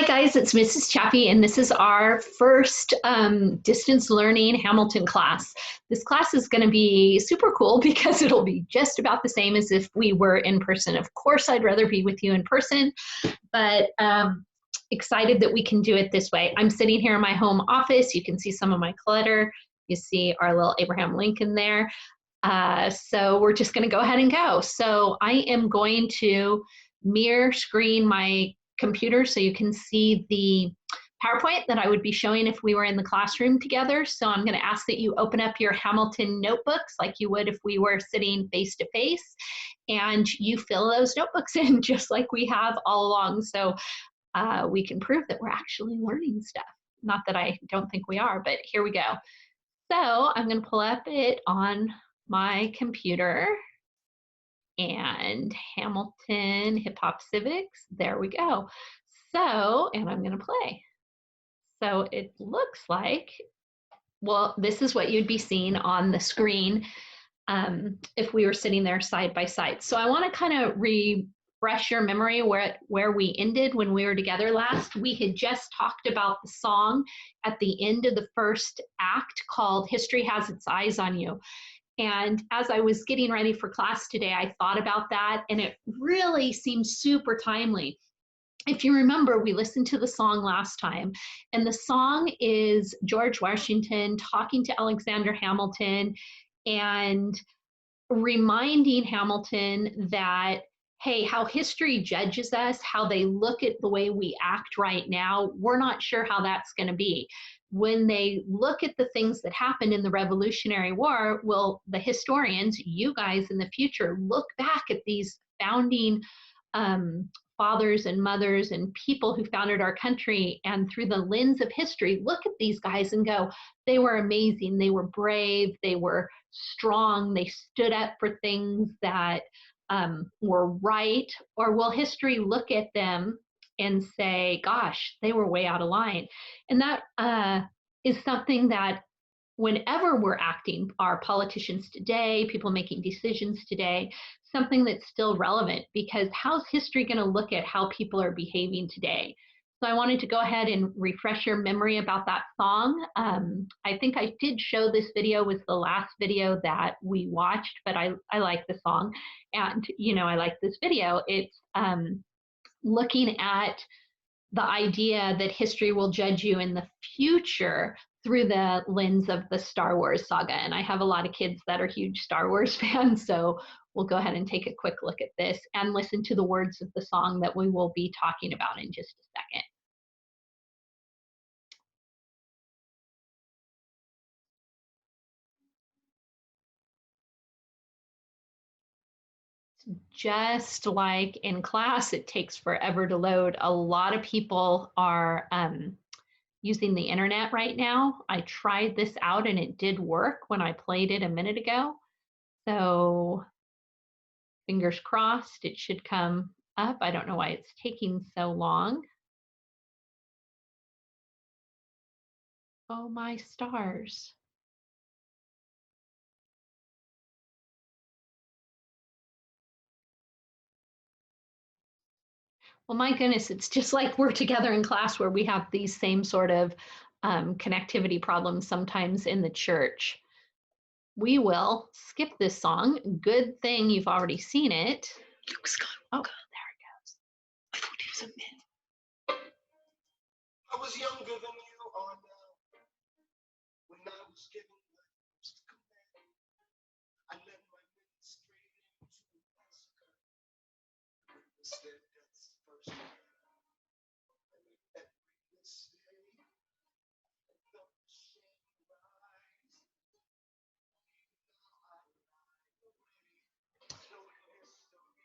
guys, it's Mrs. Chappie, and this is our first distance learning Hamilton class. This class is going to be super cool because it'll be just about the same as if we were in person. Of course, I'd rather be with you in person, but excited that we can do it this way. I'm sitting here in my home office. You can see some of my clutter. You see our little Abraham Lincoln there. So we're just going to go ahead and go. So I am going to mirror screen my computer so you can see the PowerPoint that I would be showing if we were in the classroom together. So I'm going to ask that you open up your Hamilton notebooks like you would if we were sitting face to face, and you fill those notebooks in just like we have all along. So we can prove that we're actually learning stuff. Not that I don't think we are, but here we go. So I'm going to pull up it on my computer, and Hamilton Hip Hop Civics, there we go. So, and I'm gonna play. So it looks like, well, this is what you'd be seeing on the screen if we were sitting there side by side. So I wanna kind of refresh your memory where we ended when we were together last. We had just talked about the song at the end of the first act called History Has Its Eyes on You. And as I was getting ready for class today, I thought about that, and it really seems super timely. If you remember, we listened to the song last time, and the song is George Washington talking to Alexander Hamilton and reminding Hamilton that, hey, how history judges us, how they look at the way we act right now, we're not sure how that's going to be. When they look at the things that happened in the Revolutionary War, will the historians, you guys in the future, look back at these founding fathers and mothers and people who founded our country, and through the lens of history, look at these guys and go, they were amazing, they were brave, they were strong, they stood up for things that were right? Or will history look at them and say, gosh, they were way out of line? And that is something that whenever we're acting, our politicians today, people making decisions today, something that's still relevant, because how's history going to look at how people are behaving today? So I wanted to go ahead and refresh your memory about that song. I think I did show this video, was the last video that we watched, but I like the song, and I like this video. It's looking at the idea that history will judge you in the future through the lens of the Star Wars saga. And I have a lot of kids that are huge Star Wars fans, so we'll go ahead and take a quick look at this and listen to the words of the song that we will be talking about in just a second. Just like in class, it takes forever to load. A lot of people are using the internet right now. I tried this out and it did work when I played it a minute ago. So fingers crossed, it should come up. I don't know why it's taking so long. Oh my stars. Well, my goodness, it's just like we're together in class where we have these same sort of connectivity problems sometimes in the church. We will skip this song. Good thing you've already seen it. Luke Skywalker. Oh, there it goes. I thought he was a myth. I was younger than you are now. When I was given the first command, I led my men straight into massacre. Instead, that's the first man. I made every mistake. And felt the shame rise. Now I lie away. Knowing history has its own.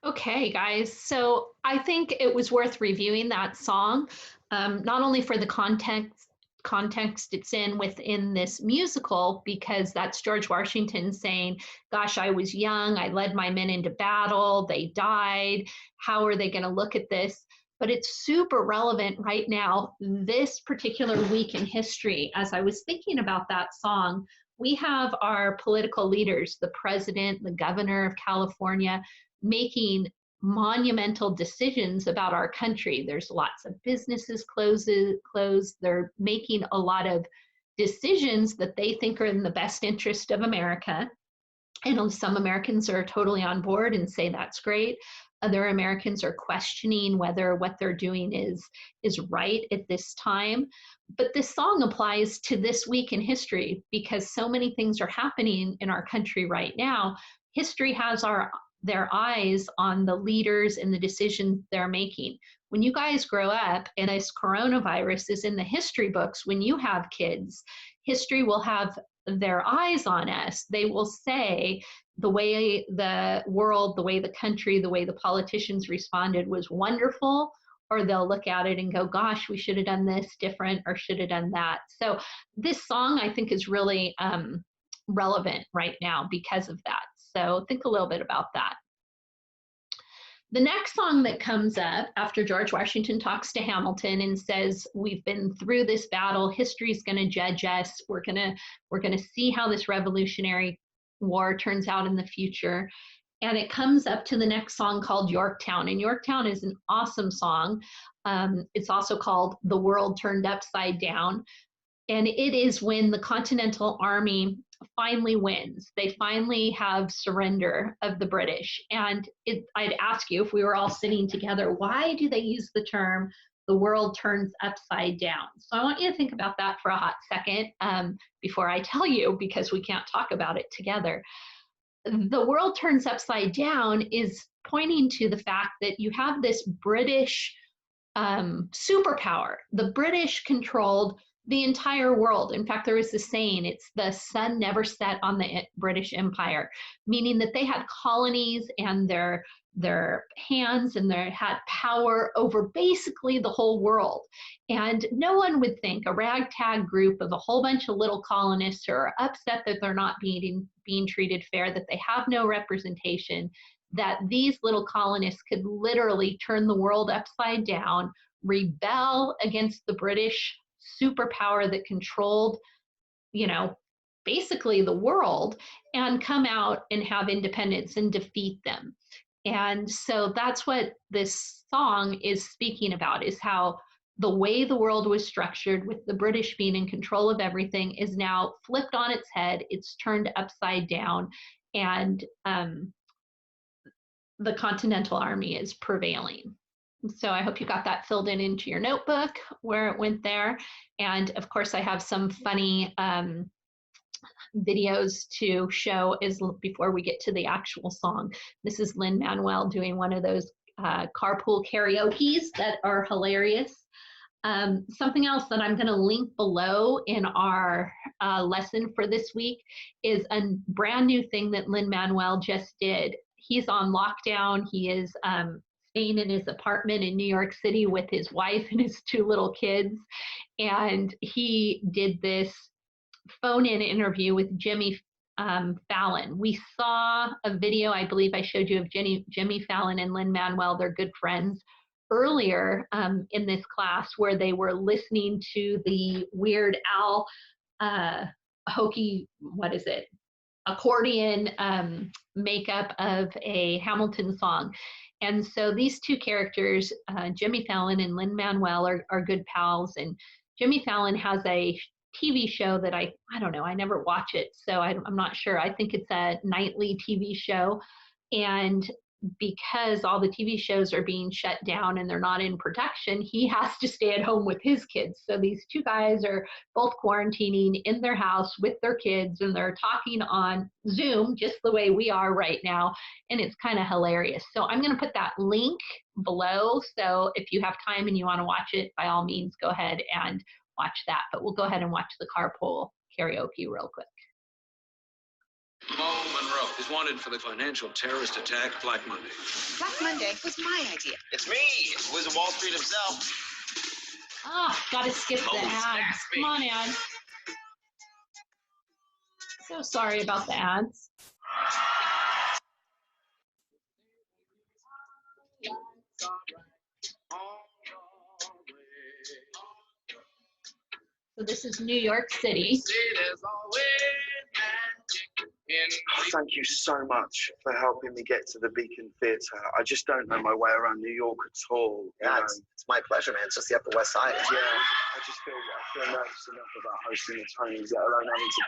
Okay, guys. So I think it was worth reviewing that song, not only for the context it's in within this musical, because that's George Washington saying, "Gosh, I was young. I led my men into battle. They died. How are they going to look at this?" But it's super relevant right now, this particular week in history. As I was thinking about that song, we have our political leaders, the president, the governor of California, making monumental decisions about our country. There's lots of businesses closed. They're making a lot of decisions that they think are in the best interest of America. And some Americans are totally on board and say that's great. Other Americans are questioning whether what they're doing is right at this time. But this song applies to this week in history because so many things are happening in our country right now. History has their eyes on the leaders and the decisions they're making. When you guys grow up and this coronavirus is in the history books, when you have kids, history will have their eyes on us. They will say the way the world, the way the country, the way the politicians responded was wonderful, or they'll look at it and go, gosh, we should have done this different or should have done that. So this song, I think, is really relevant right now because of that. So think a little bit about that. The next song that comes up after George Washington talks to Hamilton and says, "We've been through this battle. History's going to judge us. We're going to see how this Revolutionary War turns out in the future." And it comes up to the next song called Yorktown. And Yorktown is an awesome song. It's also called The World Turned Upside Down. And it is when the Continental Army finally wins. They finally have surrender of the British. And I'd ask you, if we were all sitting together, why do they use the term "the world turns upside down"? So I want you to think about that for a hot second before I tell you, because we can't talk about it together. The world turns upside down is pointing to the fact that you have this British superpower. The British controlled the entire world. In fact, there is this saying, it's the sun never set on the British Empire, meaning that they had colonies and their hands and they had power over basically the whole world. And no one would think, a ragtag group of a whole bunch of little colonists who are upset that they're not being treated fair, that they have no representation, that these little colonists could literally turn the world upside down, rebel against the British superpower that controlled, you know, basically the world, and come out and have independence and defeat them. And so that's what this song is speaking about, is how the way the world was structured with the British being in control of everything is now flipped on its head. It's turned upside down, and the Continental Army is prevailing. So I hope you got that filled in into your notebook where it went there. And of course, I have some funny videos to show before we get to the actual song. This is Lin-Manuel doing one of those carpool karaoke's that are hilarious. Something else that I'm going to link below in our lesson for this week is a brand new thing that Lin-Manuel just did. He's on lockdown. He is staying in his apartment in New York City with his wife and his two little kids. And he did this phone-in interview with Jimmy Fallon. We saw a video, I believe I showed you, of Jimmy Fallon and Lin-Manuel. They're good friends, earlier in this class, where they were listening to the Weird Al hokey, what is it, accordion makeup of a Hamilton song. And so these two characters, Jimmy Fallon and Lin-Manuel, are good pals. And Jimmy Fallon has a TV show that I don't know, I never watch it, so I'm not sure. I think it's a nightly TV show. And because all the TV shows are being shut down and they're not in production, he has to stay at home with his kids. So these two guys are both quarantining in their house with their kids, and they're talking on Zoom just the way we are right now. And it's kind of hilarious. So I'm going to put that link below. So if you have time and you want to watch it, by all means, go ahead and watch that. But we'll go ahead and watch the carpool karaoke real quick. Monroe. is wanted for the financial terrorist attack Black Monday. Black Monday was my idea. It's me, Wizard of Wall Street himself. Ah, gotta skip the ads. Come on, ads. So sorry about the ads. So this is New York City. Thank you so much for helping me get to the Beacon Theatre. I just don't know my way around New York at all. Yeah, it's my pleasure, man. It's just the Upper West Side. Yeah, I just feel nervous enough about hosting the Tonys, let alone having to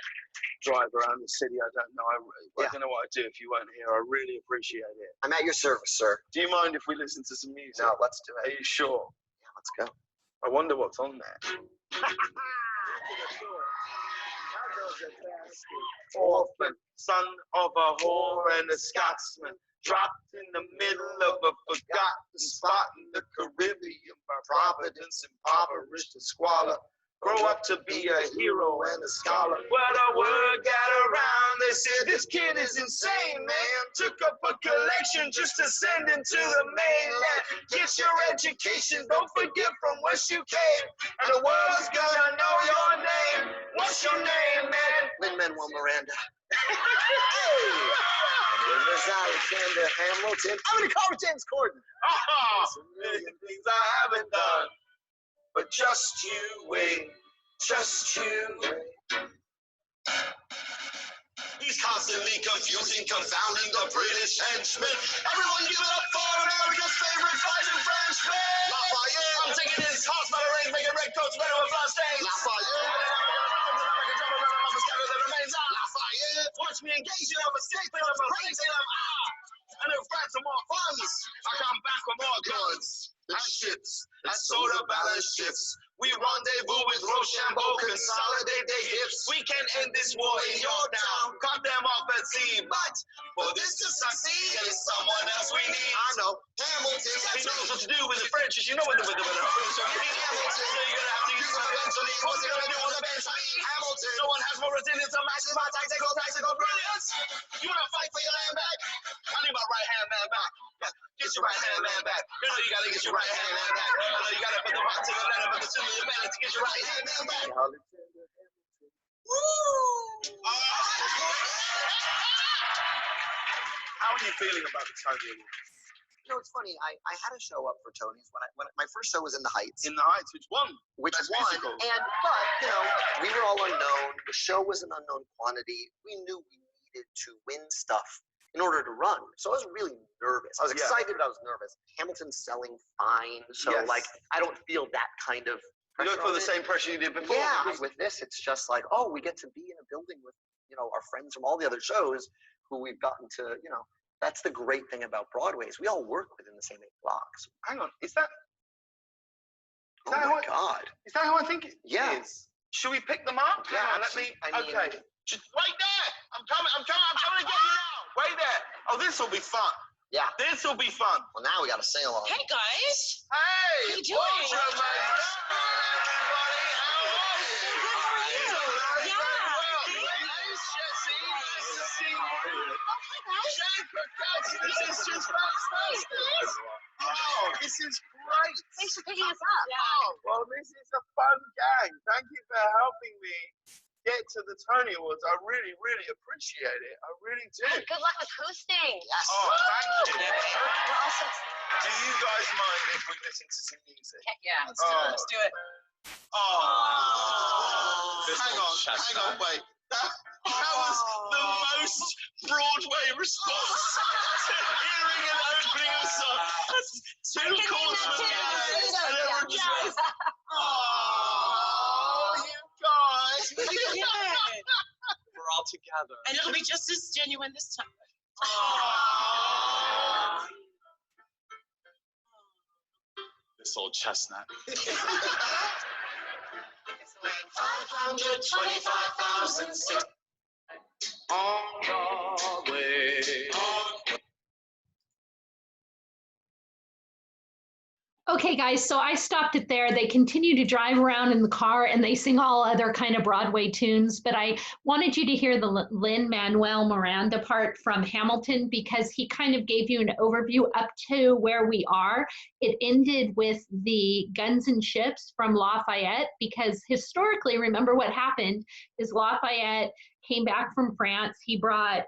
drive around the city. I don't know. I don't know what I'd do if you weren't here. I really appreciate it. I'm at your service, sir. Do you mind if we listen to some music? No, let's do it. Are you sure? Yeah, let's go. I wonder what's on there. Orphan, son of a whore and a Scotsman, dropped in the middle of a forgotten spot in the Caribbean by Providence, impoverished and squalor. Grow up to be a hero and a scholar. Well, the word got around, they said this kid is insane, man. Took up a collection just to send him to the mainland. Get your education, don't forget from whence you came. And the world's gonna know your name. What's your name, man? Lin-Manuel Miranda. There's Alexander Hamilton. I'm gonna call James Corden. Oh, a million things I haven't done. But just you wait, just you wait. He's constantly confusing, confounding the British henchmen. Everyone give it up for America's favorite fighting Frenchman. Lafayette. I'm taking his horse by the reins, making red coats better with blood stains. Lafayette. Lafayette. Watch me engaging, I'm escaping, I'm erasing, I'm out. And if France are more funds, I come back with more guns. And ships, and soda balance ships. We rendezvous with Rochambeau, consolidate their hips. We can end this war in your town, cut them off at sea. But for this to succeed, there's someone else we need. I know, Hamilton. He knows what to do with the French, you know what to do with the French. So you need Hamilton, so you're gonna have to use him eventually. What's he gonna do on the bench? Hamilton. No one has more resilience or matches my tactical brilliance. You wanna fight for your land back? I need my right hand man back. Get your right hand man back. You know you gotta get your right hand man back. I know you gotta put the rock to the letter, but the sooner the better to get your right hand man back. Woo! How are you feeling about the Tony Awards? You know, it's funny. I had a show up for Tony's when my first show was in the Heights. In the Heights, which won. Which Best won. musical. But you know, we were all unknown. The show was an unknown quantity. We knew we needed to win stuff in order to run. So I was really nervous. I was excited, but I was nervous. Hamilton's selling fine, so like I don't feel that kind of You don't feel the same pressure you did before. Yeah, with this, it's just like, oh, we get to be in a building with, you know, our friends from all the other shows who we've gotten to, you know, that's the great thing about Broadway is we all work within the same 8 blocks. Hang on, is that Oh my God. Is that how I think it is? Should we pick them up? Yeah, Hang on, let me, okay. Just wait there. I'm coming to get you now. Wait there. Oh, this will be fun. Yeah. This will be fun. Well, now we got to sing along. Hey, guys. Hey. How you doing? Oh, this is great. Thanks for picking us up. Oh, well, this is a fun gang. Thank you for helping me get to the Tony Awards. I really, really appreciate it. I really do. Hey, good luck with hosting. Yes. Oh, thank you. We're also Do you guys mind if we listen to some music? Heck yeah. Let's do it. Oh. Hang on, wait. That was the most Broadway response to hearing an opening of a song. That's 2 chords from the end, and everyone just goes, oh, you guys. We're all together. And it'll be just as genuine this time. Oh. This old chestnut. 525,006 On Broadway. Okay, guys, so I stopped it there. They continue to drive around in the car and they sing all other kind of Broadway tunes, but I wanted you to hear the Lin-Manuel Miranda part from Hamilton because he kind of gave you an overview up to where we are. It ended with the guns and ships from Lafayette because historically, remember what happened is Lafayette came back from France. He brought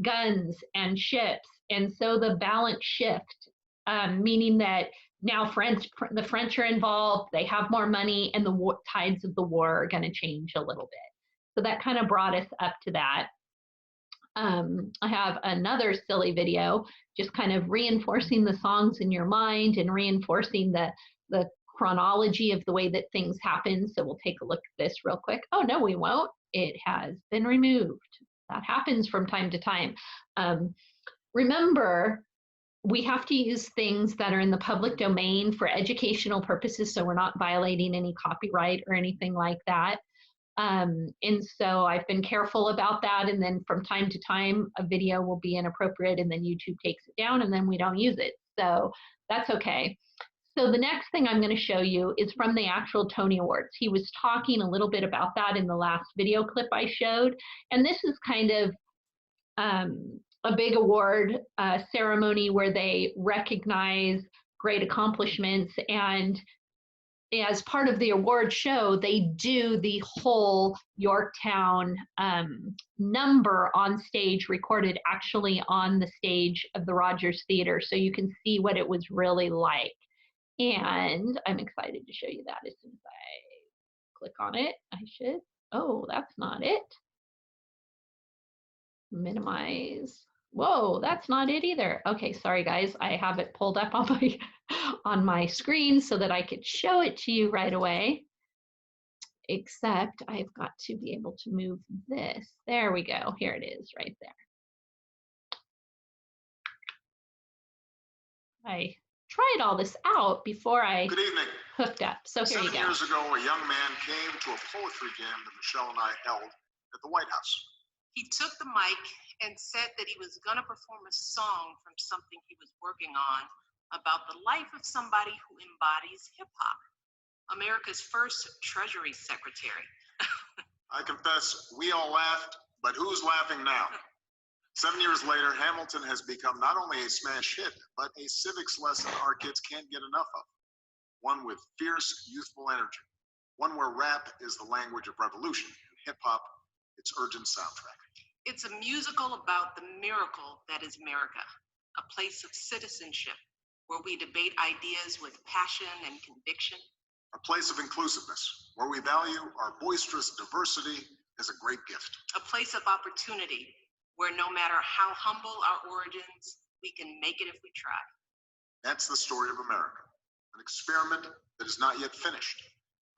guns and ships, and so the balance shift, meaning that now the French are involved, they have more money, and the tides of the war are going to change a little bit. So that kind of brought us up to that. I have another silly video, just kind of reinforcing the songs in your mind and reinforcing the chronology of the way that things happen. So we'll take a look at this real quick. Oh, no, we won't. It has been removed. That happens from time to time. Remember, we have to use things that are in the public domain for educational purposes, so we're not violating any copyright or anything like that. And so I've been careful about that, and then from time to time, a video will be inappropriate, and then YouTube takes it down, and then we don't use it. So that's okay. So the next thing I'm going to show you is from the actual Tony Awards. He was talking a little bit about that in the last video clip I showed, and this is kind of a big award ceremony where they recognize great accomplishments, and as part of the award show, they do the whole Yorktown number on stage, recorded actually on the stage of the Rogers Theater, so you can see what it was really like. And I'm excited to show you that as soon as I click on it. I should. Oh, that's not it. Minimize. Whoa, that's not it either. Okay, sorry guys, I have it pulled up on my screen so that I could show it to you right away. Except I've got to be able to move this. There we go. Here it is right there. I tried all this out before I Good evening. hooked up. So here you go. 7 years ago, a young man came to a poetry jam that Michelle and I held at the White House. He took the mic and said that he was going to perform a song from something he was working on about the life of somebody who embodies hip hop, America's first Treasury Secretary. I confess, we all laughed, but who's laughing now? 7 years later, Hamilton has become not only a smash hit, but a civics lesson our kids can't get enough of. One with fierce, youthful energy. One where rap is the language of revolution, and hip hop, its urgent soundtrack. It's a musical about the miracle that is America, a place of citizenship where we debate ideas with passion and conviction. A place of inclusiveness, where we value our boisterous diversity as a great gift. A place of opportunity where no matter how humble our origins, we can make it if we try. That's the story of America, an experiment that is not yet finished,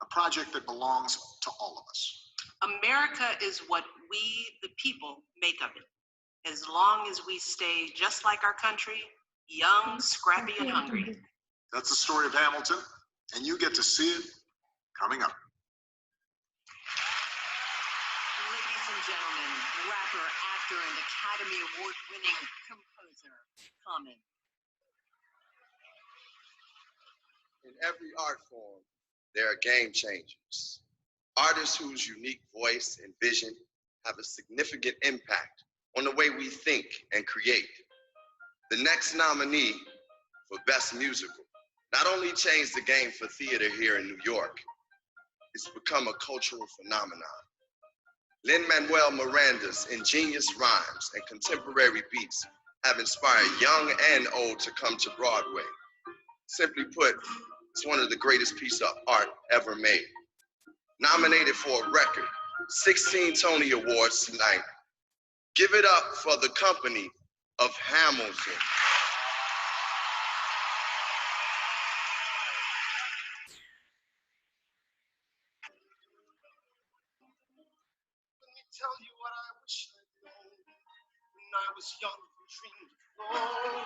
a project that belongs to all of us. America is what we, the people, make of it, as long as we stay just like our country, young, scrappy, and hungry. That's the story of Hamilton, and you get to see it coming up. Ladies and gentlemen, rapper, actor, and Academy Award-winning composer, Common. In every art form, there are game changers. Artists whose unique voice and vision have a significant impact on the way we think and create. The next nominee for Best Musical not only changed the game for theater here in New York, it's become a cultural phenomenon. Lin-Manuel Miranda's ingenious rhymes and contemporary beats have inspired young and old to come to Broadway. Simply put, it's one of the greatest pieces of art ever made. Nominated for a record 16 Tony Awards tonight. Give it up for the company of Hamilton. Let me tell you what I wish I'd known when I was young and dreamed of glory.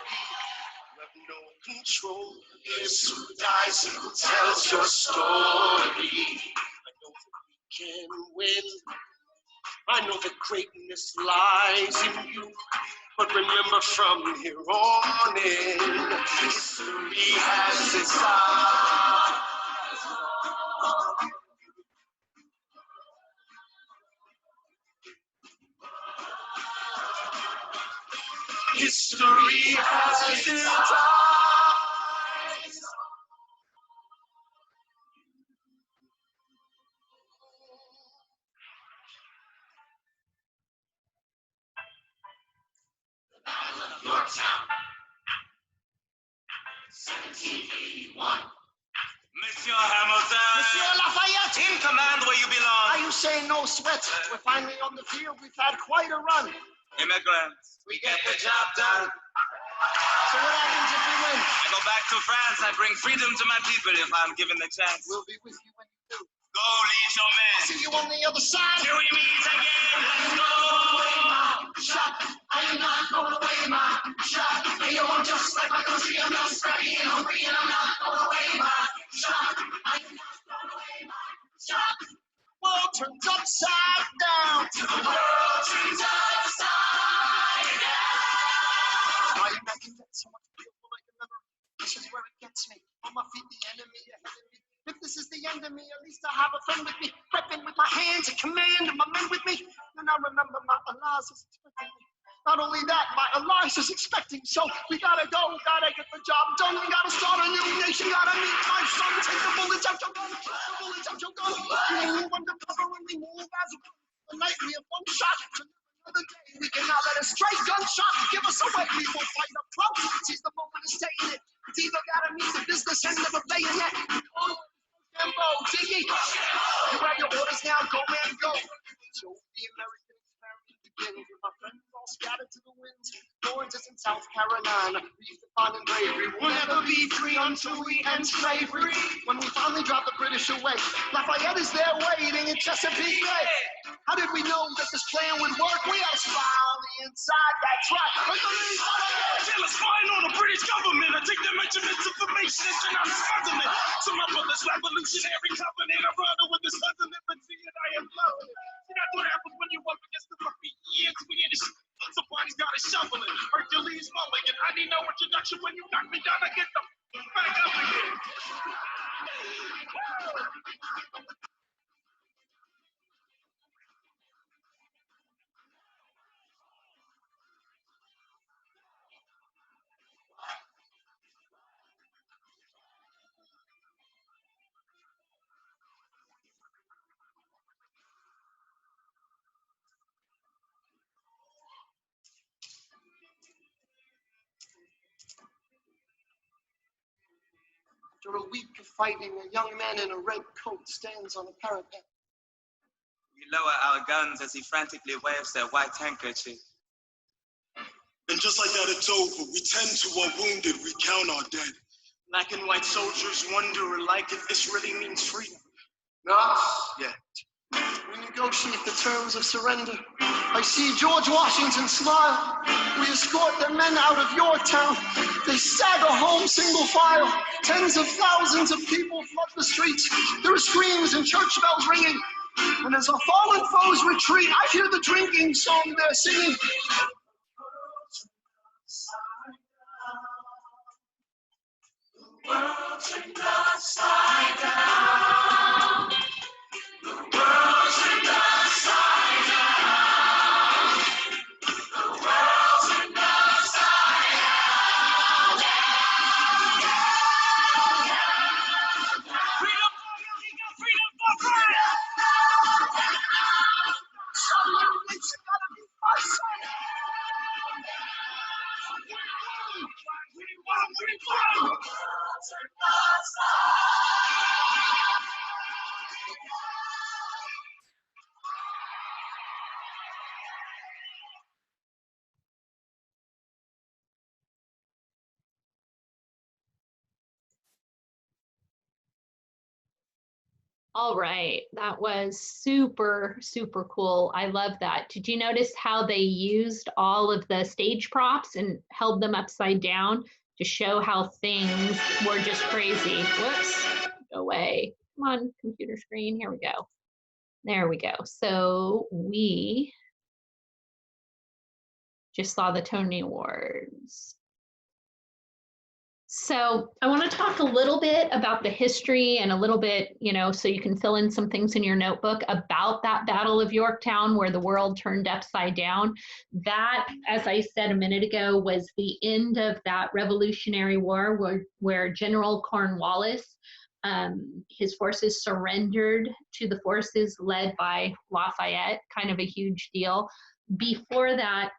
You have no control. It's who dies and who tells your story. I know that we can win. I know that greatness lies in you. But remember from here on in, history has its eyes. History has its eyes. Yorktown, 1781. Monsieur Hamilton. Monsieur Lafayette! In command where you belong. Are you saying no sweat? We're finally on the field. We've had quite a run. Immigrants, we get the job done. So what happens if we win? I go back to France. I bring freedom to my people if I'm given the chance. We'll be with you when you do. Go lead your men. See you on the other side. Till we meet again. Let's go. Shot. I am not going away, my shot. Hey, yo, I'm just like my country. I'm not scrappy and hungry, and I'm not going away, my shot. I am not going away, my shot. World turns upside down. The world turns upside down. I imagine that so much beautiful like a memory. This is where it gets me. On my feet, the enemy ahead of me. If this is the end of me, at least I have a friend with me. Prepping with my hands in command and my men with me. Then I remember my Eliza's expecting me. Not only that, my Eliza's expecting. So we gotta go, gotta get the job done. We gotta start a new nation, gotta meet my son. Take the bullets out your gun, the bullets out your gun. We move undercover and we move as a night. We have one shot. Another day, we cannot let a stray gunshot give us away. We will fight up close. Seize the moment and stay in it. It's either gotta meet the business end of a bayonet. Rambo, Ziggy, you have your orders now, go man, go. So the American experiment begins with my friends all scattered to the winds. Florence is in South Carolina, we used to find in bravery. We'll never be free until we end slavery. When we finally drive the British away, Lafayette is there waiting in Chesapeake Bay. How did we know that this plan would work? We had a spy on the inside, that's right. Tell us spying on the British government. I take their measurements, information, and I'm smuggling it. To my brother's revolutionary covenant. I run with this husband, liberty, and I am loving it. See, that's what happens when you up against the Ruffians. We in the somebody's got a shovel it. Hercules Mulligan. I need no introduction. When you knock me down, I get the back up again. After a week of fighting, a young man in a red coat stands on a parapet. We lower our guns as he frantically waves their white handkerchief. And just like that, it's over. We tend to our wounded, we count our dead. Black and white soldiers wonder alike if this really means freedom. Not yet. We negotiate the terms of surrender. I see George Washington smile. We escort their men out of Yorktown. They stagger home single file. Tens of thousands of people flood the streets. There are screams and church bells ringing. And as our fallen foes retreat, I hear the drinking song they're singing. The world turned upside down. The world turned upside down. The world turned upside down. Freedom for Eureka, freedom for freedom. Some units have got to be my son. We want. The world turned upside down. All right, that was super, super cool. I love that. Did you notice how they used all of the stage props and held them upside down to show how things were just crazy? Whoops, go away. Come on, computer screen, here we go. There we go. So we just saw the Tony Awards. So I want to talk a little bit about the history and a little bit, you know, so you can fill in some things in your notebook about that Battle of Yorktown where the world turned upside down. That, as I said a minute ago, was the end of that Revolutionary War where General Cornwallis, his forces surrendered to the forces led by Lafayette, kind of a huge deal. Before that,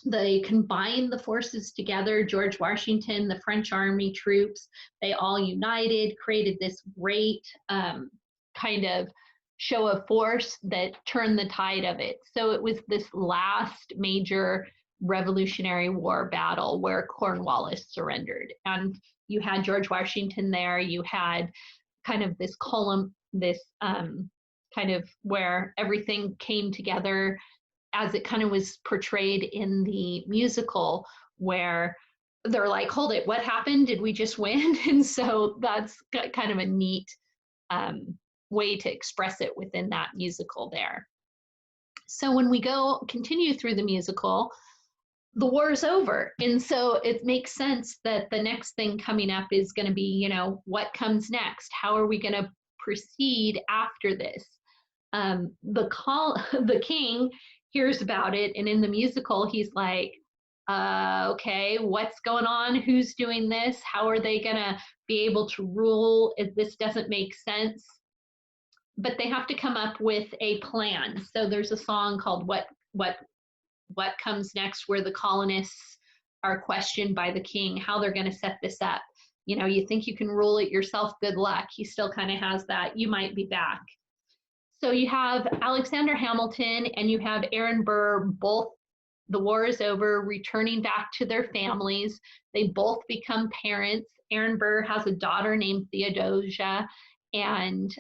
they combined the forces together, George Washington, the French army troops, they all united, created this great kind of show of force that turned the tide of it. So it was this last major Revolutionary War battle where Cornwallis surrendered. And you had George Washington there, you had kind of this column, this kind of where everything came together as it kind of was portrayed in the musical, where they're like, hold it, what happened? Did we just win? And so that's kind of a neat way to express it within that musical there. So when we continue through the musical, the war is over. And so it makes sense that the next thing coming up is going to be, you know, what comes next? How are we going to proceed after this? The king hears about it, and in the musical he's like, okay, what's going on? Who's doing this? How are they gonna be able to rule if this doesn't make sense? But they have to come up with a plan. So there's a song called What Comes Next, where the colonists are questioned by the king how they're going to set this up. You know, you think you can rule it yourself, good luck. He still kind of has that, you might be back. So you have Alexander Hamilton and you have Aaron Burr, both, the war is over, returning back to their families. They both become parents. Aaron Burr has a daughter named Theodosia, and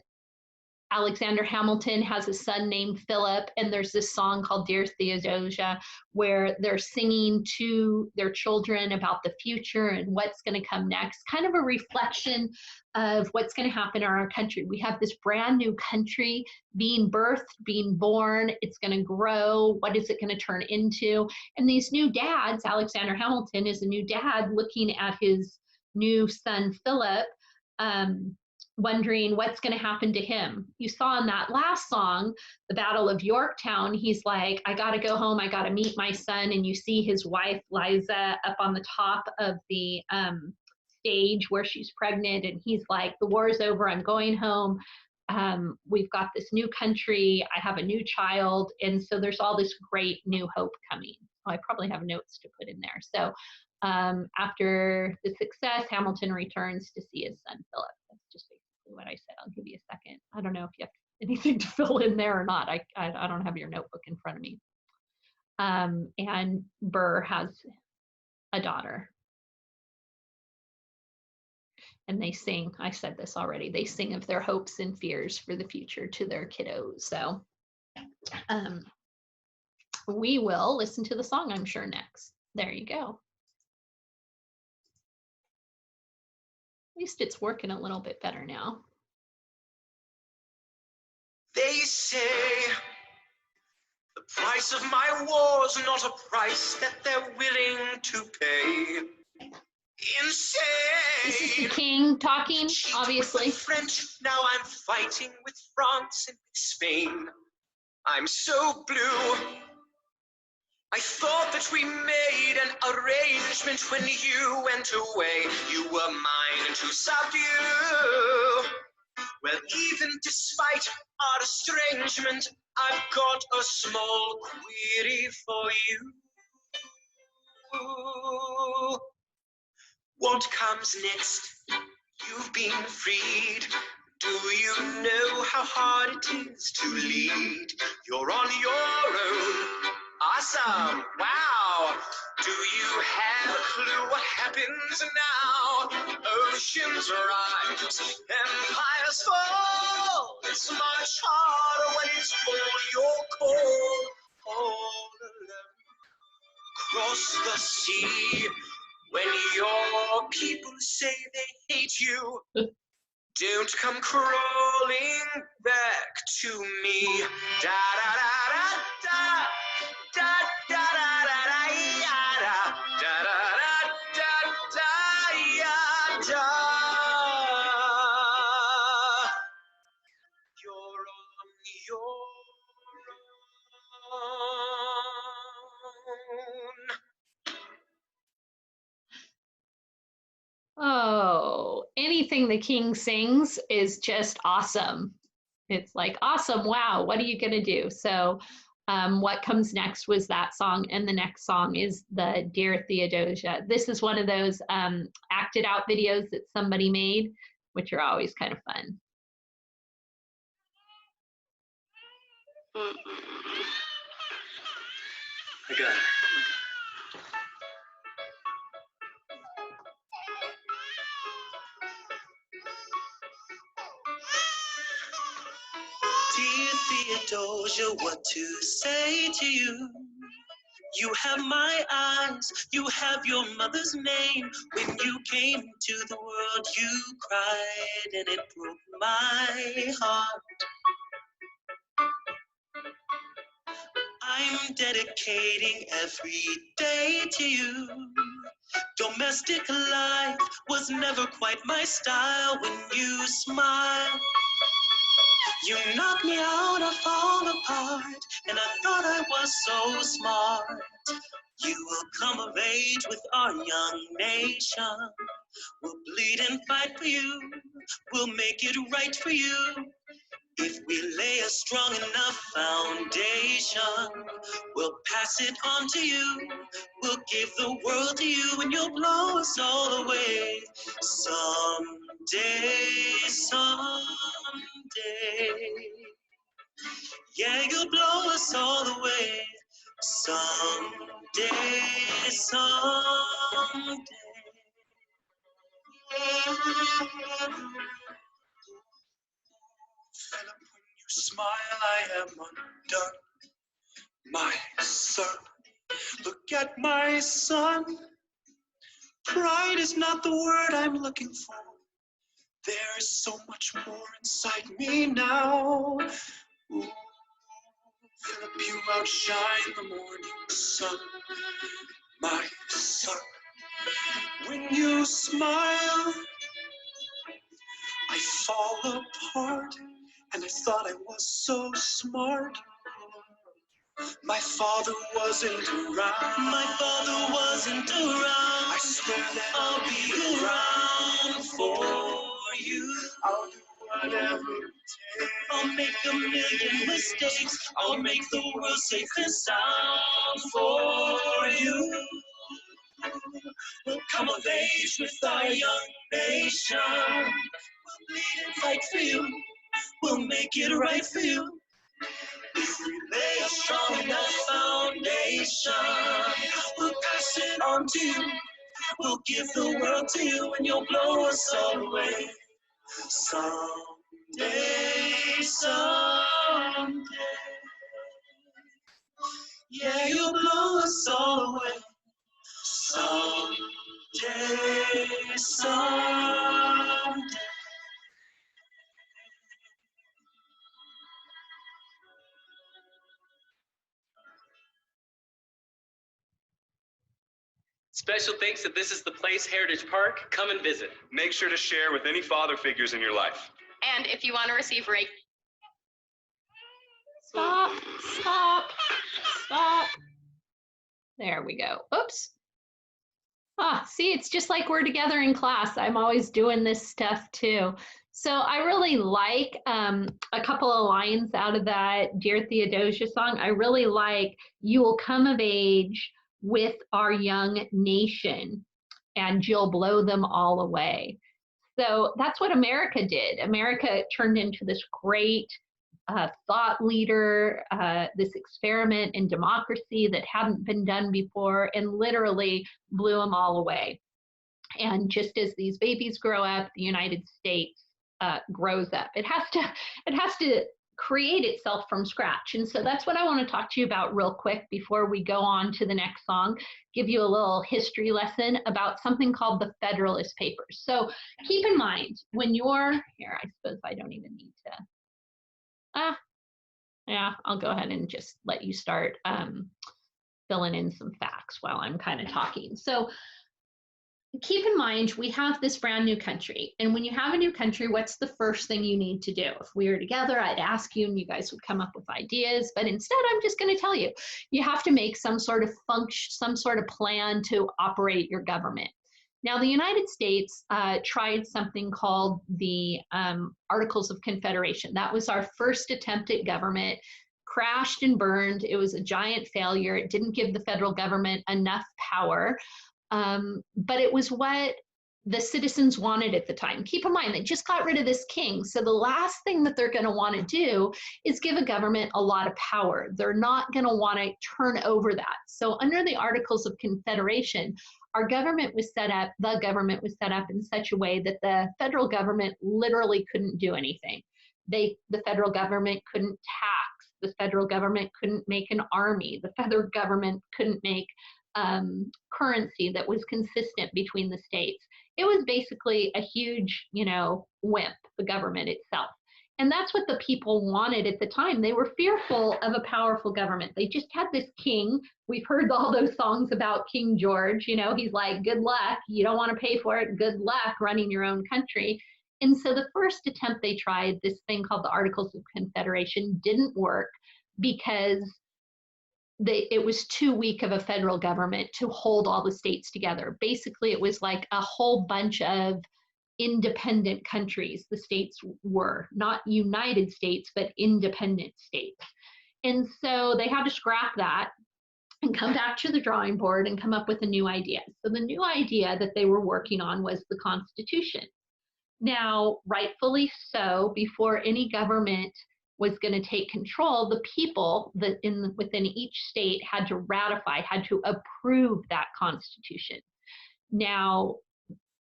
Alexander Hamilton has a son named Philip, and there's this song called Dear Theodosia where they're singing to their children about the future and what's going to come next, kind of a reflection of what's going to happen in our country. We have this brand new country being birthed, being born, it's going to grow, what is it going to turn into? And these new dads, Alexander Hamilton is a new dad looking at his new son Philip, wondering what's going to happen to him. You saw in that last song, the Battle of Yorktown, he's like, I got to go home, I got to meet my son, and you see his wife Liza up on the top of the stage where she's pregnant, and he's like, the war's over, I'm going home, we've got this new country, I have a new child, and so there's all this great new hope coming. Oh, I probably have notes to put in there. So after the success, Hamilton returns to see his son Philip. That's just basically what I said. I'll give you a second. I don't know if you have anything to fill in there or not. I don't have your notebook in front of me. And Burr has a daughter. And they sing, I said this already, they sing of their hopes and fears for the future to their kiddos. So we will listen to the song, I'm sure, next. There you go. At least it's working a little bit better now. They say the price of my war's not a price that they're willing to pay. Insane. This is the king talking, obviously. French, now I'm fighting with France and with Spain. I'm so blue. I thought that we made an arrangement when you went away. You were mine to subdue. Well, even despite our estrangement, I've got a small query for you. What comes next? You've been freed. Do you know how hard it is to lead? You're on your own. Awesome. Wow. Do you have a clue what happens now? Oceans rise, empires fall. It's much harder when it's all your call. All alone across the sea. When your people say they hate you, don't come crawling back to me. Da da da da da da da da da da. anything the king sings is just awesome. It's like, awesome, wow, what are you gonna do? So what comes next was that song, and the next song is the Dear Theodosia. This is one of those acted out videos that somebody made, which are always kind of fun. I got it. Dear Theodosia, what to say to you? You have my eyes, you have your mother's name. When you came to the world, you cried, and it broke my heart. I'm dedicating every day to you. Domestic life was never quite my style. When you smile, you knock me out, I fall apart, and I thought I was so smart. You will come of age with our young nation. We'll bleed and fight for you. We'll make it right for you. If we lay a strong enough foundation, we'll pass it on to you. We'll give the world to you, and you'll blow us all away. Someday, someday. Yeah, you'll blow us all away. Someday, someday. Philip, when you smile, I am undone. My son, look at my son. Pride is not the word I'm looking for. There is so much more inside me now. Ooh, Philip, you outshine the morning sun. My son, when you smile, I fall apart, and I thought I was so smart. My father wasn't around. My father wasn't around. I swear that I'll be around for you. I'll do whatever it takes. I'll make a million mistakes. I'll make the world safe and sound for you. We'll come of age with our young nation. We'll bleed and fight for you. We'll make it right for you. If we lay a strong enough foundation, we'll pass it on to you. We'll give the world to you, and you'll blow us all away. Someday, someday. Yeah, you'll blow us all away. Someday, someday. Special thanks to This Is the Place Heritage Park. Come and visit. Make sure to share with any father figures in your life. And if you want to receive rate. Stop, stop, stop. There we go. Oops. Ah, see, it's just like we're together in class. I'm always doing this stuff too. So I really like a couple of lines out of that Dear Theodosia song. I really like, you will come of age with our young nation, and you'll blow them all away. So that's what America did. America turned into this great thought leader, this experiment in democracy that hadn't been done before, and literally blew them all away. And just as these babies grow up, the United States grows up. It has to create itself from scratch. And so that's what I want to talk to you about real quick before we go on to the next song, give you a little history lesson about something called the Federalist Papers. So keep in mind, when you're here, I suppose I don't even need to, yeah, I'll go ahead and just let you start filling in some facts while I'm kind of talking. So keep in mind, we have this brand new country. And when you have a new country, what's the first thing you need to do? If we were together, I'd ask you and you guys would come up with ideas. But instead, I'm just going to tell you, you have to make some sort of function, some sort of plan to operate your government. Now, the United States tried something called the Articles of Confederation. That was our first attempt at government, crashed and burned. It was a giant failure. It didn't give the federal government enough power, but it was what the citizens wanted at the time. Keep in mind, they just got rid of this king. So the last thing that they're going to want to do is give a government a lot of power. They're not going to want to turn over that. So under the Articles of Confederation, our government was set up, the government was set up in such a way that the federal government literally couldn't do anything. The federal government couldn't tax. The federal government couldn't make an army. The federal government couldn't make currency that was consistent between the states. It was basically a huge, wimp, the government itself. And that's what the people wanted at the time. They were fearful of a powerful government. They just had this king. We've heard all those songs about King George. He's like, good luck. You don't want to pay for it. Good luck running your own country. And so the first attempt they tried, this thing called the Articles of Confederation, didn't work because it was too weak of a federal government to hold all the states together. Basically, it was like a whole bunch of independent countries. The states were not United States, but independent states. And so they had to scrap that and come back to the drawing board and come up with a new idea. So the new idea that they were working on was the Constitution. Now, rightfully so, before any government was going to take control, the people that within each state had to ratify, had to approve that Constitution. Now,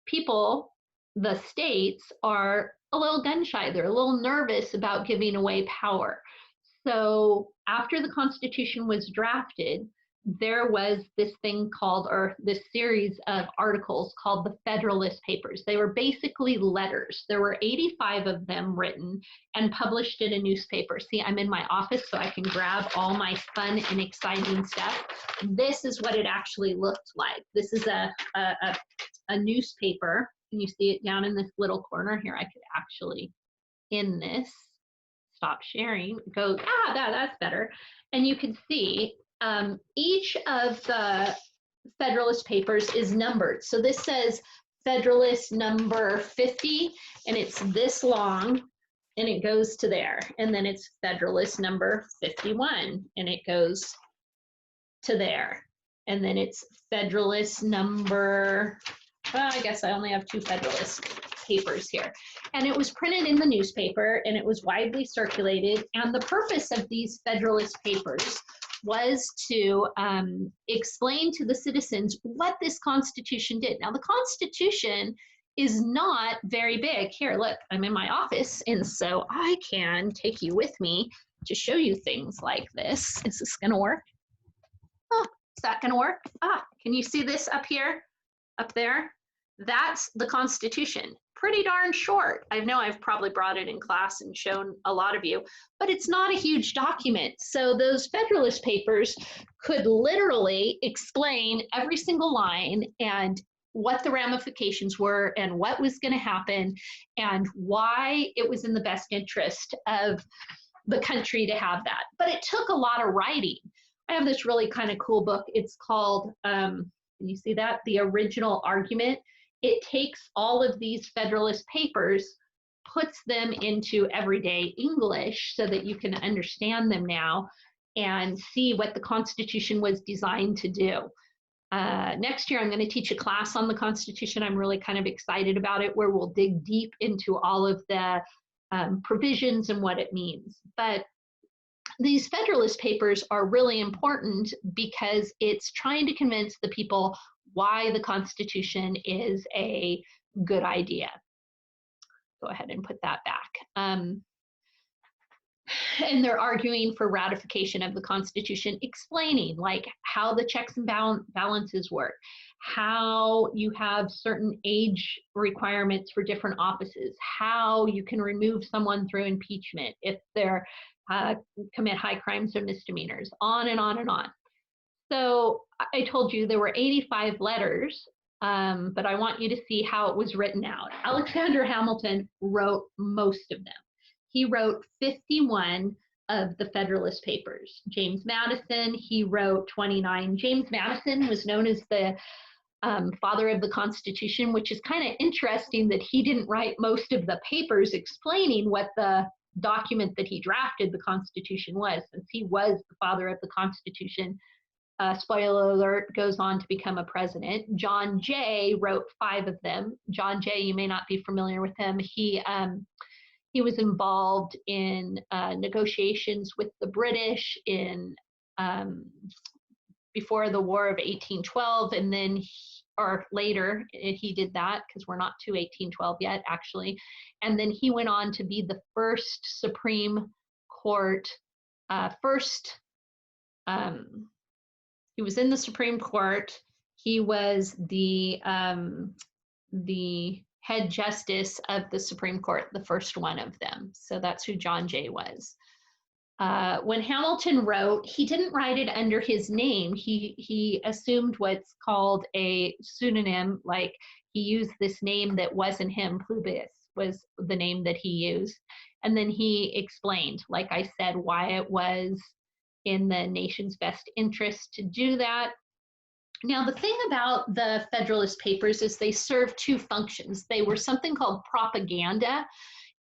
people, the states, are a little gun shy. They're a little nervous about giving away power. So after the Constitution was drafted, there was this thing called, or this series of articles called the Federalist Papers. They were basically letters. There were 85 of them written and published in a newspaper. See, I'm in my office, so I can grab all my fun and exciting stuff. This is what it actually looked like. This is a newspaper. Can you see it down in this little corner here? I could actually, in this, stop sharing, go, that's better. And you can see each of the Federalist Papers is numbered. So this says Federalist number 50, and it's this long, and it goes to there. And then it's Federalist number 51, and it goes to there. And then it's Federalist number, I guess I only have 2 Federalist Papers here. And it was printed in the newspaper, and it was widely circulated. And the purpose of these Federalist Papers was to explain to the citizens what this Constitution did. Now, the Constitution is not very big. Here, look, I'm in my office, and so I can take you with me to show you things like this. Is this gonna work? Oh, is that gonna work? Can you see this up here, up there? That's the Constitution. Pretty darn short. I know I've probably brought it in class and shown a lot of you, but it's not a huge document. So those Federalist Papers could literally explain every single line and what the ramifications were and what was going to happen and why it was in the best interest of the country to have that. But it took a lot of writing. I have this really kind of cool book. It's called, can you see that? The Original Argument. It takes all of these Federalist Papers, puts them into everyday English so that you can understand them now and see what the Constitution was designed to do. Next year, I'm going to teach a class on the Constitution. I'm really kind of excited about it, where we'll dig deep into all of the provisions and what it means. But these Federalist Papers are really important because it's trying to convince the people why the Constitution is a good idea. Go ahead and put that back. And they're arguing for ratification of the Constitution, explaining like how the checks and balances work, how you have certain age requirements for different offices, how you can remove someone through impeachment if they're commit high crimes or misdemeanors, on and on and on. So I told you there were 85 letters, but I want you to see how it was written out. Alexander Hamilton wrote most of them. He wrote 51 of the Federalist Papers. James Madison, he wrote 29. James Madison was known as the father of the Constitution, which is kind of interesting that he didn't write most of the papers explaining what the document that he drafted the Constitution was, since he was the father of the Constitution. Spoiler alert, goes on to become a president. John Jay wrote 5 of them. John Jay, you may not be familiar with him. He was involved in negotiations with the British in before the War of 1812, and then or later he did that, because we're not to 1812 yet, actually. And then he went on to be the first Supreme Court, he was in the Supreme Court. He was the head justice of the Supreme Court, the first one of them. So that's who John Jay was. When Hamilton wrote, he didn't write it under his name. He assumed what's called a pseudonym, like he used this name that wasn't him. Publius was the name that he used. And then he explained, like I said, why it was in the nation's best interest to do that. Now, the thing about the Federalist Papers is they served 2 functions. They were something called propaganda.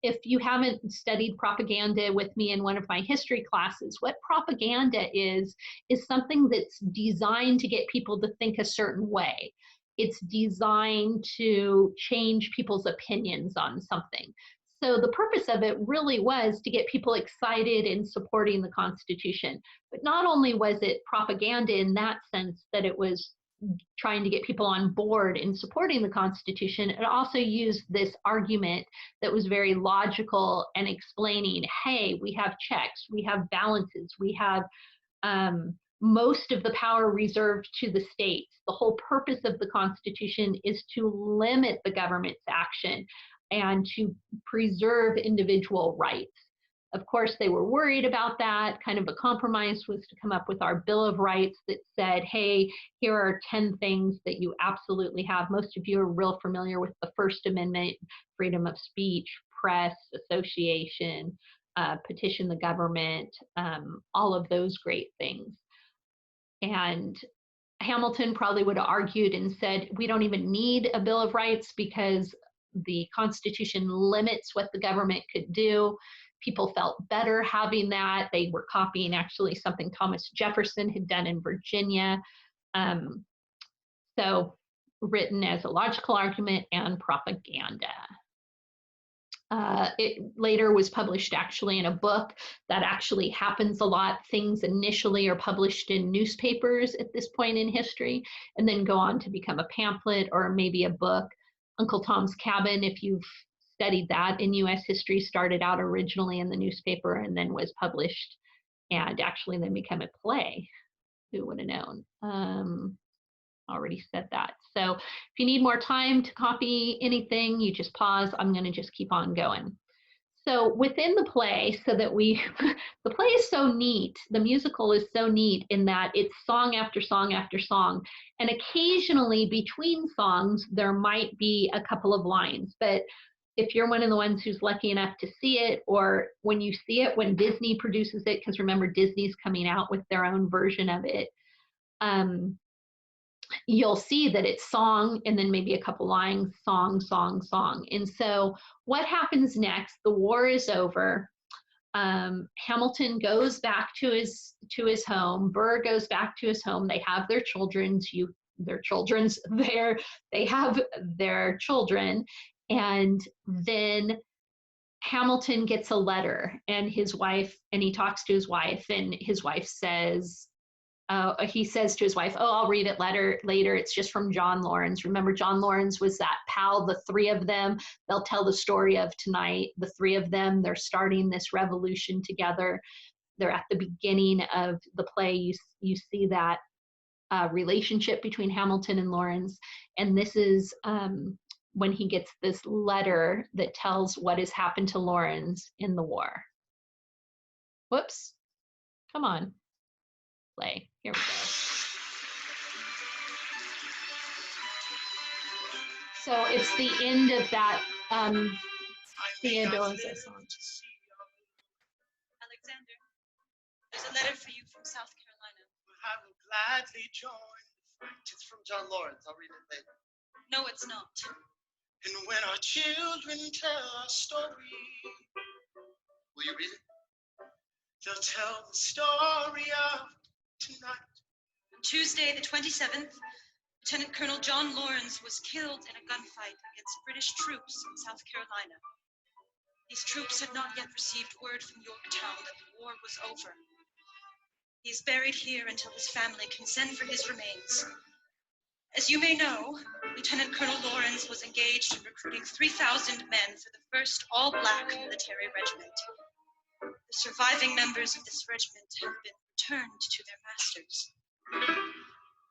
If you haven't studied propaganda with me in one of my history classes, what propaganda is something that's designed to get people to think a certain way. It's designed to change people's opinions on something. So the purpose of it really was to get people excited in supporting the Constitution. But not only was it propaganda in that sense that it was trying to get people on board in supporting the Constitution, it also used this argument that was very logical and explaining, hey, we have checks, we have balances, we have most of the power reserved to the states. The whole purpose of the Constitution is to limit the government's action and to preserve individual rights. Of course, they were worried about that. Kind of a compromise was to come up with our Bill of Rights that said, hey, here are 10 things that you absolutely have. Most of you are real familiar with the First Amendment: freedom of speech, press, association, petition the government, all of those great things. And Hamilton probably would have argued and said, we don't even need a Bill of Rights because the Constitution limits what the government could do. People felt better having that. They were copying actually something Thomas Jefferson had done in Virginia. So written as a logical argument and propaganda. It later was published actually in a book. That actually happens a lot. Things initially are published in newspapers at this point in history and then go on to become a pamphlet or maybe a book. Uncle Tom's Cabin, if you've studied that in US history, started out originally in the newspaper and then was published and actually then became a play. Who would have known? Already said that. So if you need more time to copy anything, you just pause. I'm going to just keep on going. So within the play, so that the play is so neat, the musical is so neat in that it's song after song after song. And occasionally between songs, there might be a couple of lines. But if you're one of the ones who's lucky enough to see it, or when you see it, when Disney produces it, because remember, Disney's coming out with their own version of it, you'll see that it's song and then maybe a couple lines, song, song, song. And so what happens next? The war is over. Hamilton goes back to his home. Burr goes back to his home. They have their they have their children. And then Hamilton gets a letter and his wife, and he talks to his wife, and his wife says, he says to his wife, oh, I'll read it later. It's just from John Laurens. Remember, John Laurens was that pal, the 3 of them. They'll tell the story of tonight. The 3 of them, they're starting this revolution together. They're at the beginning of the play. You see that relationship between Hamilton and Laurens. And this is when he gets this letter that tells what has happened to Laurens in the war. Whoops. Come on. Play. Here we go. So it's the end of that Theodosia song. Alexander, there's a letter for you from South Carolina. I will gladly join the It's from John Lawrence. I'll read it later. No, it's not. And when our children tell our story, Will you read it? they'll tell the story of tonight. On Tuesday, the 27th, Lieutenant Colonel John Lawrence was killed in a gunfight against British troops in South Carolina. These troops had not yet received word from Yorktown that the war was over. He is buried here until his family can send for his remains. As you may know, Lieutenant Colonel Lawrence was engaged in recruiting 3,000 men for the first all-black military regiment. The surviving members of this regiment have been returned to their masters.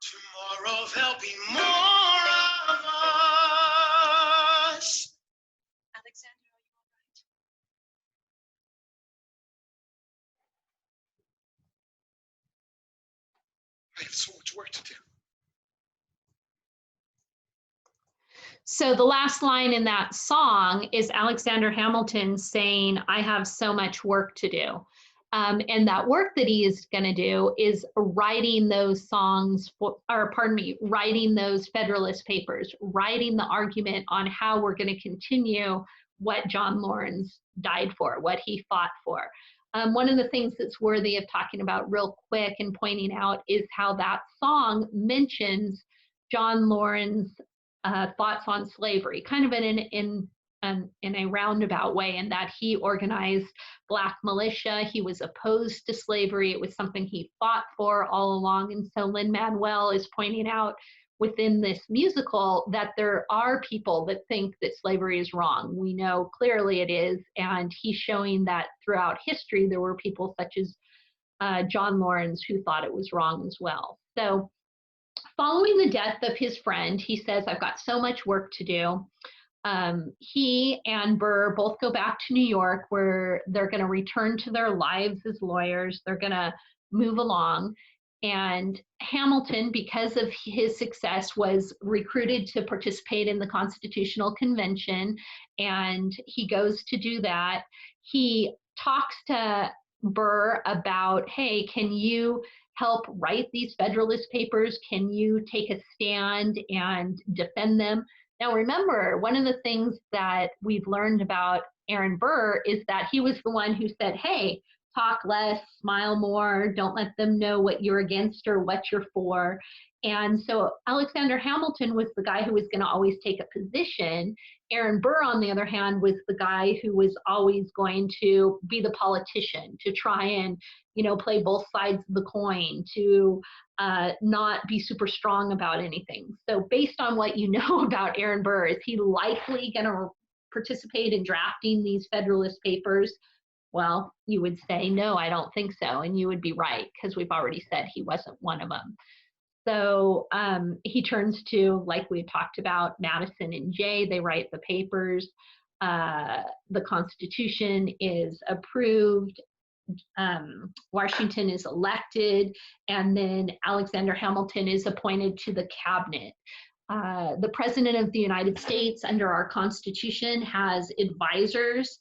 Tomorrow there'll be more of us. Alexander, are you all right? I have so much work to do. So the last line in that song is Alexander Hamilton saying, I have so much work to do. And that work that he is going to do is writing those songs, writing those Federalist Papers, writing the argument on how we're going to continue what John Lawrence died for, what he fought for. One of the things that's worthy of talking about real quick and pointing out is how that song mentions John Lawrence thoughts on slavery, kind of in a roundabout way, in that he organized Black militia. He was opposed to slavery. It was something he fought for all along. And so Lin-Manuel is pointing out within this musical that there are people that think that slavery is wrong. We know clearly it is, and he's showing that throughout history there were people such as John Lawrence who thought it was wrong as well. So following the death of his friend, he says, I've got so much work to do. He and Burr both go back to New York, where they're going to return to their lives as lawyers. They're going to move along. And Hamilton, because of his success, was recruited to participate in the Constitutional Convention, and he goes to do that. He talks to Burr about, hey, can you help write these Federalist Papers? Can you take a stand and defend them? Now remember, one of the things that we've learned about Aaron Burr is that he was the one who said, hey, talk less, smile more, don't let them know what you're against or what you're for. And so Alexander Hamilton was the guy who was going to always take a position. Aaron Burr, on the other hand, was the guy who was always going to be the politician, to try and, play both sides of the coin, to not be super strong about anything. So based on what you know about Aaron Burr, is he likely going to participate in drafting these Federalist Papers? Well, you would say, no, I don't think so. And you would be right, because we've already said he wasn't one of them. So he turns to, like we talked about, Madison and Jay. They write the papers. The Constitution is approved. Washington is elected. And then Alexander Hamilton is appointed to the cabinet. The President of the United States, under our Constitution, has advisors.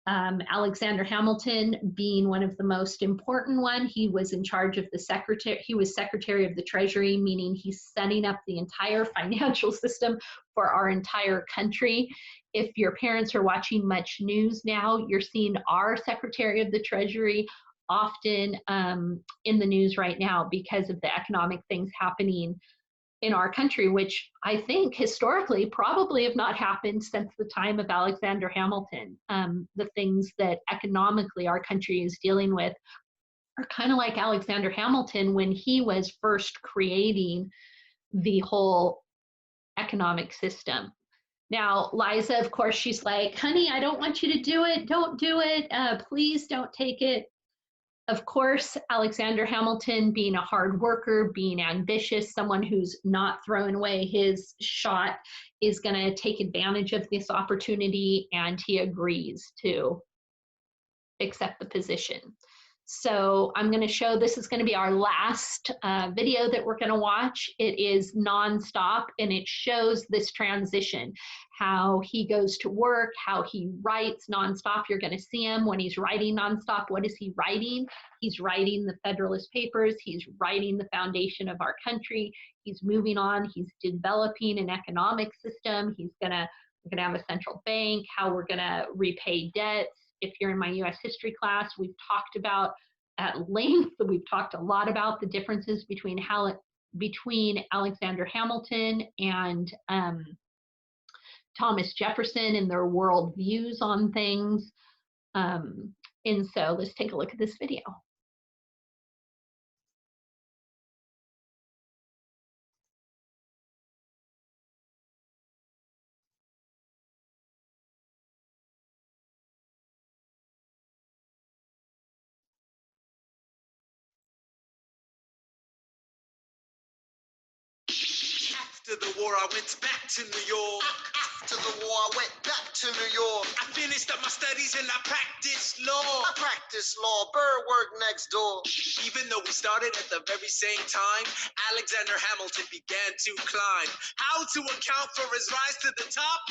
Alexander Hamilton being one of the most important one. He was in charge of the secretary. He was Secretary of the Treasury, meaning he's setting up the entire financial system for our entire country. If your parents are watching much news now, you're seeing our Secretary of the Treasury often in the news right now because of the economic things happening in our country, which I think historically probably have not happened since the time of Alexander Hamilton. The things that economically our country is dealing with are kind of like Alexander Hamilton when he was first creating the whole economic system. Now, Liza, of course, she's like, honey, I don't want you to do it. Don't do it. Please don't take it. Of course, Alexander Hamilton, being a hard worker, being ambitious, someone who's not throwing away his shot, is going to take advantage of this opportunity, and he agrees to accept the position. So I'm going to show, this is going to be our last video that we're going to watch. It is nonstop, and it shows this transition, how he goes to work, how he writes nonstop. You're going to see him when he's writing nonstop. What is he writing? He's writing the Federalist Papers. He's writing the foundation of our country. He's moving on. He's developing an economic system. We're going to have a central bank, how we're going to repay debts. If you're in my U.S. history class, we've talked about at length, we've talked a lot about the differences between Alexander Hamilton and Thomas Jefferson and their world views on things. And so let's take a look at this video. After the war, I went back to New York. After the war, I went back to New York. I finished up my studies and I practiced law. I practiced law, Burr worked next door. Even though we started at the very same time, Alexander Hamilton began to climb. How to account for his rise to the top?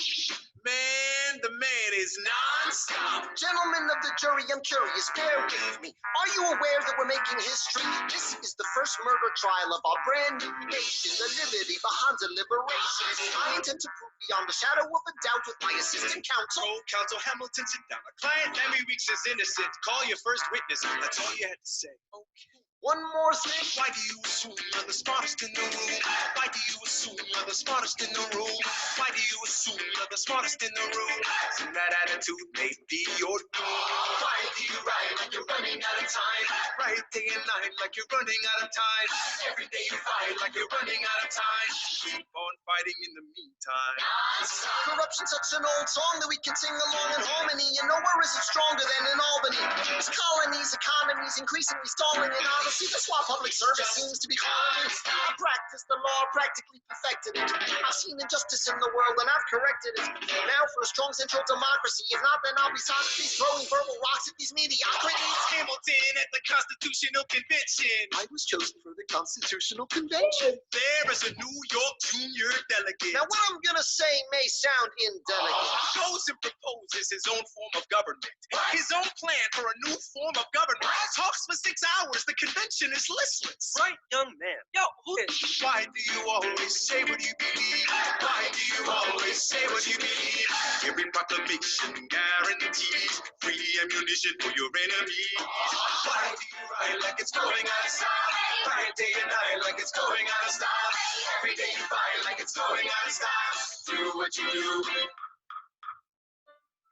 Man, the man is non-stop. Gentlemen of the jury, I'm curious, bear with me. Are you aware that we're making history? This is the first murder trial of our brand new nation, the liberty behind deliberation. I intend to prove beyond the shadow of a doubt with my assistant counsel. Counsel Hamilton, sit down. A client Larry Weeks is innocent. Call your first witness. That's all you had to say. Okay. One more thing. Why do you assume you're the smartest in the room? Why do you assume you're the smartest in the room? Why do you assume you're the smartest in the room? And that attitude may be your doom. Why do you write like you're running out of time? Write day and night like you're running out of time. Every day you fight like you're running out of time. Keep on fighting in the meantime. Corruption's such an old song that we can sing along in harmony. And nowhere is it stronger than in Albany. Its colonies, economies increasingly stalling in honesty. That's why public service seems to be calling me. I practiced the law, practically perfected it. I've seen injustice in the world and I've corrected it. Now for a strong central democracy. If not, then I'll be Socrates throwing verbal rocks at these mediocrities. Hamilton at the Constitutional Convention. I was chosen for the Constitutional Convention. There is a New York junior delegate. Now what I'm gonna say may sound indelicate. Goes and proposes his own form of government. His own plan for a new form of government. Talks for 6 hours. The convention is listless. Right, young man. Yo, why do you always say what you believe? Why do you always say what you believe? Every proclamation guarantees free ammunition for your enemies. Why do you write like it's going out of style? Write day and night like it's going out of style. Every day you fight like it's going out of style. Do what you do.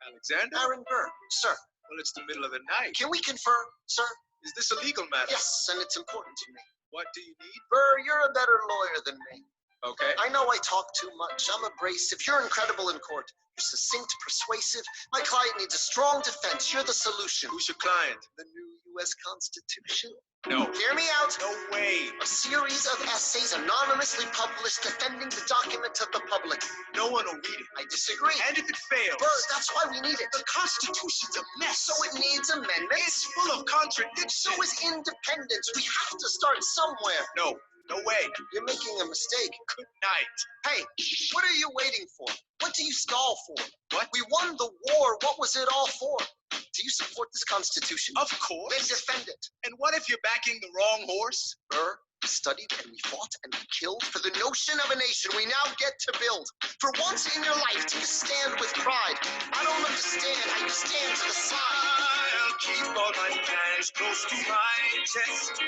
Alexander? Aaron Burr, sir. Well, it's the middle of the night. Can we confer, sir? Is this a legal matter? Yes, and it's important to me. What do you need? Burr, you're a better lawyer than me. Okay. I know I talk too much. I'm abrasive. You're incredible in court. You're succinct, persuasive. My client needs a strong defense. You're the solution. Who's your client? The new U.S. Constitution. No. Hear me out. No way. A series of essays anonymously published defending the document to the public. No one will read it. I disagree. And if it fails? Burr, that's why we need it. The Constitution's a mess. So it needs amendments. It's full of contradictions. So is independence. We have to start somewhere. No. No way. You're making a mistake. Good night. Hey, what are you waiting for? What do you stall for? What? We won the war. What was it all for? Do you support this Constitution? Of course. Then defend it. And what if you're backing the wrong horse? Burr, we studied and we fought and we killed for the notion of a nation we now get to build. For once in your life, do you stand with pride? I don't understand how you stand to the side. I'll keep all my plans close to my chest.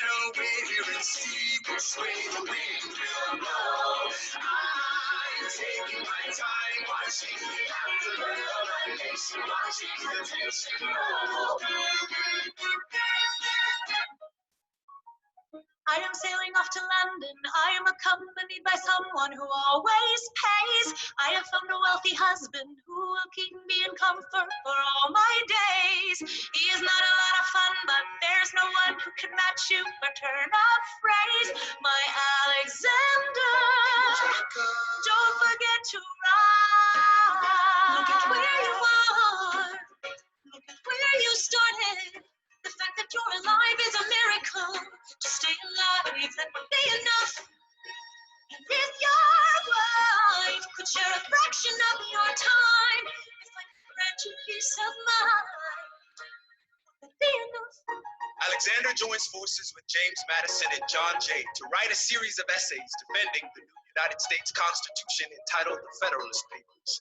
I'll wait here and see which way the wind will blow. I'm taking my time, watching the aftermath of my nation, watching the nation grow. I am sailing off to London. I am accompanied by someone who always pays. I have found a wealthy husband who will keep me in comfort for all my days. He is not a lot of fun, but there's no one who can match you for turn of phrase. My Alexander, don't forget to ride. Look at where you are. Look at where you started. a fraction of your time. It's like a fragile piece of mine. Alexander joins forces with James Madison and John Jay to write a series of essays defending the new United States Constitution entitled the Federalist Papers.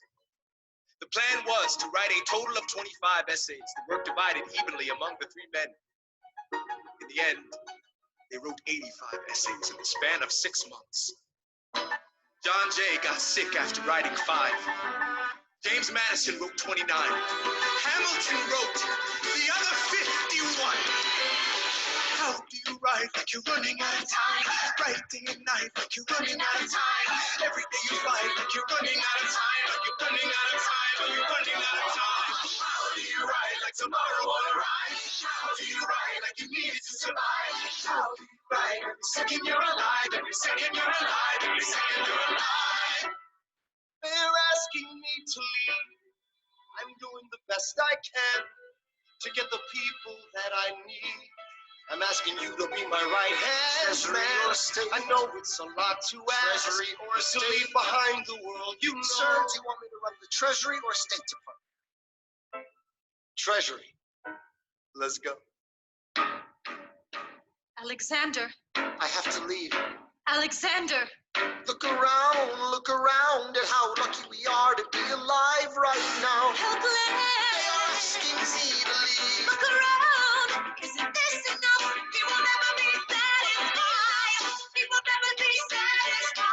The plan was to write a total of 25 essays that were divided evenly among the three men. In the end, they wrote 85 essays in the span of 6 months. John Jay got sick after writing 5. James Madison wrote 29. Hamilton wrote the other 51. How do you write like you're running out of time? Write day and night like you're running out of time. Every day you write like you're running out of time. Like you're running out of time. Like you're running out of time. How do you write like tomorrow won't arrive? How do you write like you need it to survive? How do you write every second you're alive? Every second you're alive. Every second you're alive. They're asking me to leave. I'm doing the best I can to get the people that I need. I'm asking you to be my right hand man. I know it's a lot to ask. Treasury or to leave behind the world you know. Sir, do you want me to run the Treasury or State Department? Treasury. Let's go. Alexander, I have to leave. Alexander. Look around at how lucky we are to be alive right now. Helpless. They are asking me to leave. Look around. Isn't this enough? He will never be satisfied. He will never be satisfied.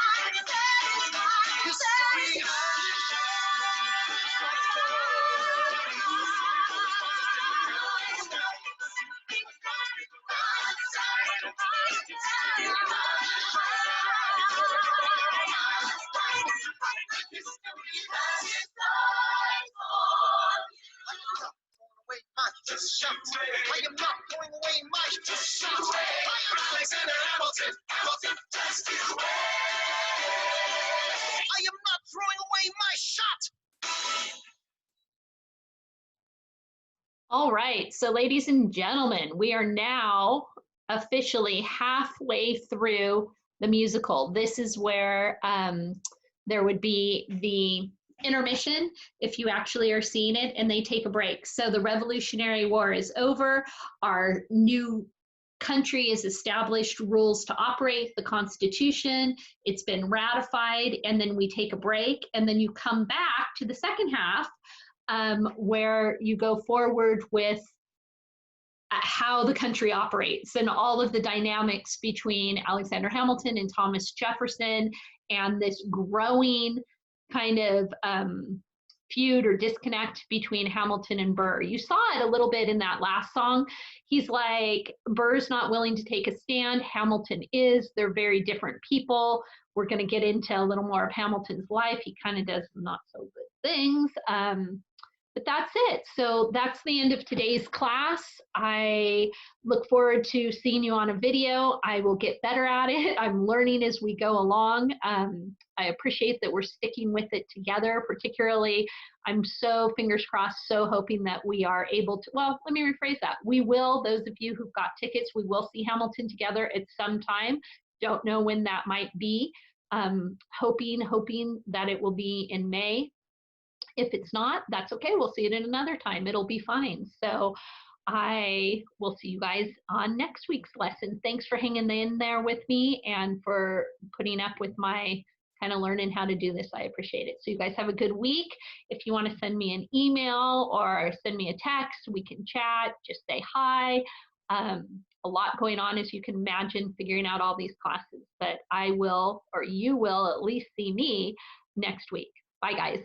History. I am not throwing away my shot. I am Alexander Hamilton. Hamilton, just you wait. I am not throwing away my shot. All right, so ladies and gentlemen, we are now officially halfway through the musical. This is where there would be the intermission if you actually are seeing it, and they take a break. So the Revolutionary War is over. Our new country is established, rules to operate, the Constitution, it's been ratified, and then we take a break, and then you come back to the second half where you go forward with how the country operates and all of the dynamics between Alexander Hamilton and Thomas Jefferson and this growing kind of feud or disconnect between Hamilton and Burr. You saw it a little bit in that last song. He's like, Burr's not willing to take a stand. Hamilton is. They're very different people. We're going to get into a little more of Hamilton's life. He kind of does not so good things. But that's it. So that's the end of today's class. I look forward to seeing you on a video. I will get better at it. I'm learning as we go along. I appreciate that we're sticking with it together. Particularly, I'm so fingers crossed, so hoping that we are able to, well, let me rephrase that. We will, those of you who've got tickets, we will see Hamilton together at some time. Don't know when that might be. Hoping that it will be in May. If it's not, that's okay. We'll see it in another time. It'll be fine. So I will see you guys on next week's lesson. Thanks for hanging in there with me and for putting up with my kind of learning how to do this. I appreciate it. So you guys have a good week. If you want to send me an email or send me a text, we can chat, just say hi. A lot going on, as you can imagine, figuring out all these classes. But I will, or you will at least see me next week. Bye, guys.